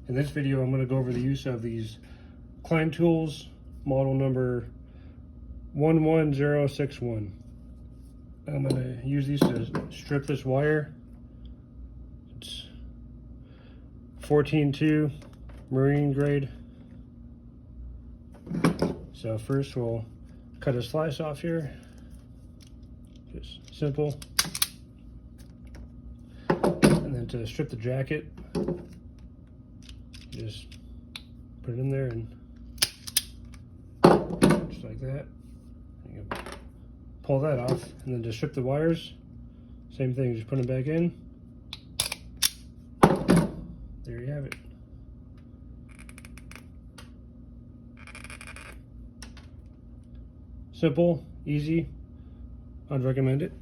In this video, I'm going to go over the use of these Klein tools, model number 11061. I'm going to use these to strip this wire. It's 14.2 marine grade. So first we'll cut a slice off here. Just simple. And then to strip the jacket, just put it in there and just like that. You pull that off, and then to strip the wires, same thing, just put them back in. There you have it. Simple, easy. I'd recommend it.